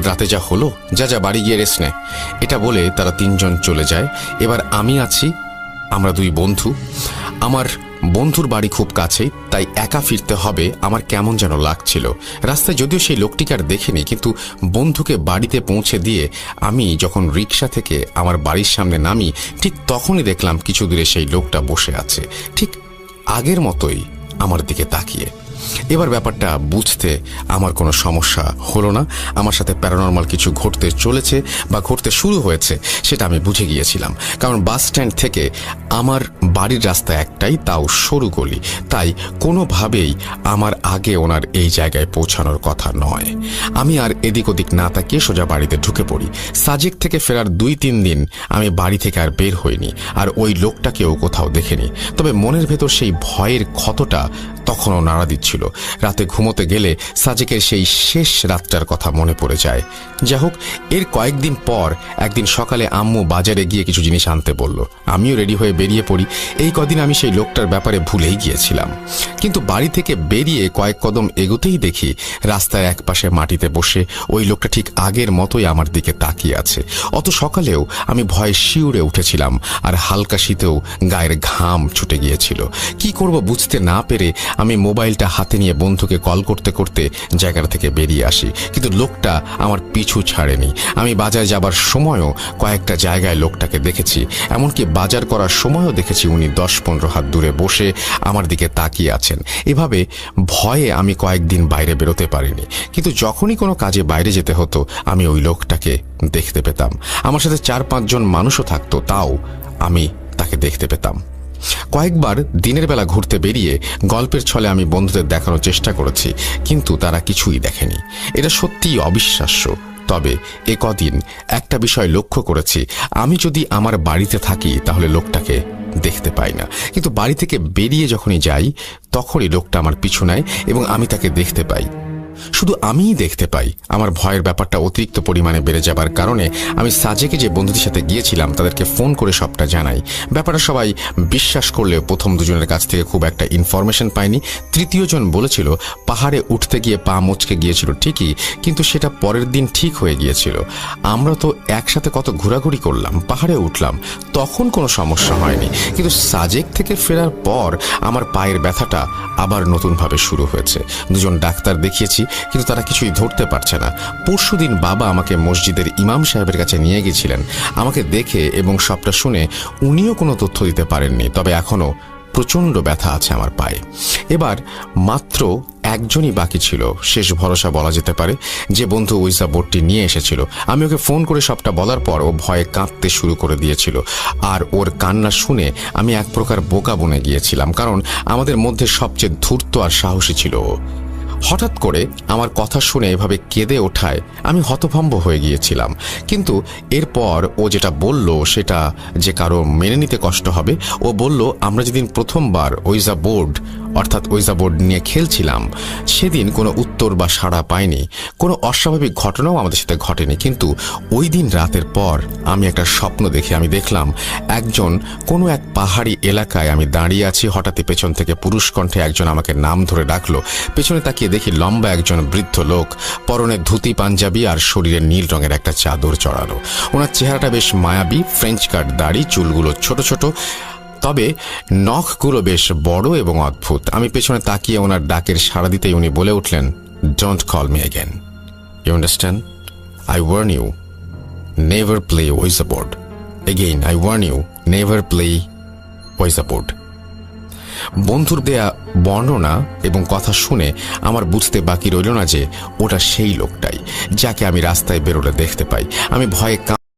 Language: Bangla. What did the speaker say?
রাতে যা হলো, যা বাড়ি গিয়ে রেস্ট নে, এটা বলে তারা তিনজন চলে যায়। এবার আমি আছি, আমরা দুই বন্ধু। আমার বন্ধুর বাড়ি খুব কাছেই, তাই একা ফিরতে হবে আমার কেমন যেন লাগছিল। রাস্তায় যদিও সেই লোকটিকে আর দেখিনি, কিন্তু বন্ধুকে বাড়িতে পৌঁছে দিয়ে আমি যখন রিক্সা থেকে আমার বাড়ির সামনে নামি, ঠিক তখনই দেখলাম কিছু দূরে সেই লোকটা বসে আছে, ঠিক আগের মতোই আমার দিকে তাকিয়ে। এবার ব্যাপারটা বুঝতে আমার কোনো সমস্যা হলো না। আমার সাথে প্যারানর্মাল কিছু ঘটতে চলেছে বা ঘটতে শুরু হয়েছে সেটা আমি বুঝে গিয়েছিলাম, কারণ বাস স্ট্যান্ড থেকে আমার বাড়ির রাস্তা একটাই, তাও সরু গলি, তাই কোনোভাবেই আমার আগে ওনার এই জায়গায় পৌঁছানোর কথা নয়। আমি আর এদিক ওদিক না তাকিয়ে সোজা বাড়িতে ঢুকে পড়ি। সাজেক থেকে ফেরার 2-3 দিন আমি বাড়ি থেকে আর বের হইনি, আর ওই লোকটাকেও কোথাও দেখেনি। তবে মনের ভেতর সেই ভয়ের ক্ষতটা তখনও নাড়া দিচ্ছিল। রাতে ঘুমোতে গেলে সাজেকের সেই শেষ রাতটার কথা মনে পড়ে যায়। যাই হোক, এর কয়েকদিন পর একদিন সকালে আম্মু বাজারে গিয়ে কিছু জিনিস আনতে বলল। আমিও রেডি হয়ে বেরিয়ে পড়ি। এই কদিন আমি সেই লোকটার ব্যাপারে ভুলেই গিয়েছিলাম, কিন্তু বাড়ি থেকে বেরিয়ে কয়েক কদম এগোতেই দেখি রাস্তায় একপাশে মাটিতে বসে ওই লোকটা ঠিক আগের মতোই আমার দিকে তাকিয়ে আছে। অত সকালেও আমি ভয়ে শিউরে উঠেছিলাম, আর হালকা শীতেও গায়ের ঘাম ছুটে গিয়েছিল। কি করব বুঝতে না পেরে আমি মোবাইলটা হাতে নিয়ে বন্ধুকে কল করতে করতে জায়গাটা থেকে বেরিয়ে আসি, কিন্তু লোকটা আমার পিছু ছাড়েনি। আমি বাজার যাবার সময়ও কয়েকটা জায়গায় লোকটাকে দেখেছি, এমনকি বাজার করার সময়ও দেখেছি উনি 10-15 হাত দূরে বসে আমার দিকে তাকিয়ে আছেন। এভাবে ভয়ে আমি কয়েকদিন বাইরে বেরোতে পারিনি, কিন্তু যখনই কোনো কাজে বাইরে যেতে হতো আমি ওই লোকটাকে দেখতে পেতাম। আমার সাথে 4-5 জন মানুষও থাকতো, তাও আমি তাকে দেখতে পেতাম। কয়েকবার দিনের বেলা ঘুরতে বেরিয়ে গল্পের ছলে আমি বন্ধুদের দেখানোর চেষ্টা করেছি, কিন্তু তারা কিছুই দেখেনি। এটা সত্যিই অবিশ্বাস্য। তবে এ কদিন একটা বিষয় লক্ষ্য করেছি, আমি যদি আমার বাড়িতে থাকি তাহলে লোকটাকে দেখতে পাই না, কিন্তু বাড়ি থেকে বেরিয়ে যখনই যাই তখনই লোকটা আমার পিছু নেয় এবং আমি তাকে দেখতে পাই। শুধু আমিই দেখতে পাই। আমার ভয়ের ব্যাপারটা অতিরিক্ত পরিমাণে বেড়ে যাবার কারণে আমি সাজেকে যে বন্ধুদের সাথে গিয়েছিলাম তাদেরকে ফোন করে সবটা জানাই। ব্যাপারটা সবাই বিশ্বাস করলেও প্রথম দুজনের কাছ থেকে খুব একটা ইনফরমেশন পাইনি। তৃতীয় জন বলেছিল পাহাড়ে উঠতে গিয়ে পা মচকে গিয়েছিল ঠিকই, কিন্তু সেটা পরের দিন ঠিক হয়ে গিয়েছিল। আমরা তো একসাথে কত ঘোরাঘুরি করলাম, পাহাড়ে উঠলাম, তখন কোনো সমস্যা হয়নি, কিন্তু সাজেক থেকে ফেরার পর আমার পায়ের ব্যথাটা আবার নতুনভাবে শুরু হয়েছে। দুজন ডাক্তার দেখিয়েছি, কিন্তু তারা কিছুই ধরতে পারছে না। পরশুদিন বাবা আমাকে মসজিদের ইমাম সাহেবের কাছে নিয়ে গেছিলেন। আমাকে দেখে এবং সবটা শুনে উনিও কোনো তথ্য দিতে পারেননি, তবে এখনো প্রচণ্ড ব্যথা আছে আমার পায়ে। এবার মাত্র একজনই বাকি ছিল, শেষ ভরসা বলা যেতে পারে, যে বন্ধু ওইজা বোর্ডটি নিয়ে এসেছিল। আমি ওকে ফোন করে সবটা বলার পর ও ভয়ে কাঁদতে শুরু করে দিয়েছিল, আর ওর কান্না শুনে আমি এক প্রকার বোকা বনে গিয়েছিলাম, কারণ আমাদের মধ্যে সবচেয়ে ধূর্ত আর সাহসী ছিল ও। হঠাৎ করে আমার কথা শুনে এভাবে কেঁদে ওঠায় আমি হতভম্ব হয়ে গিয়েছিলাম। কিন্তু এরপর ও যেটা বলল সেটা যে কারো মেনে নিতে কষ্ট হবে। ও বলল আমরা যেদিন প্রথমবার ওইজা বোর্ড নিয়ে খেলছিলাম সেদিন কোনো উত্তর বা সাড়া পাইনি, কোনো অস্বাভাবিক ঘটনাও আমাদের সাথে ঘটেনি, কিন্তু ওই দিন রাতের পর আমি একটা স্বপ্ন দেখি। আমি দেখলাম কোনো এক পাহাড়ি এলাকায় আমি দাঁড়িয়ে আছি। হঠাৎই পেছন থেকে পুরুষ কণ্ঠে একজন আমাকে নাম ধরে ডাকলো। পেছনে তাকিয়ে দেখি লম্বা একজন বৃদ্ধ লোক, পরনে ধুতি পাঞ্জাবি আর শরীরে নীল রঙের একটা চাদর চড়ানো। ওনার চেহারাটা বেশ মায়াবী, ফ্রেঞ্চ কাট দাড়ি, চুলগুলো ছোট ছোট, তবে নখগুলো বেশ বড় এবং অদ্ভুত। আমি পেছনে তাকিয়ে ওনার ডাকের সাড়া দিতেই উনি বলে উঠলেন, don't call me again, you understand, I warn you, never play Ouija board again, I warn you, never play Ouija board. বন্ধুর দেয়া বর্ণনা এবং কথা শুনে আমার বুঝতে বাকি রইল না যে ওটা সেই লোকটাই যাকে আমি রাস্তায় বেরোলে দেখতে পাই। আমি ভয়ে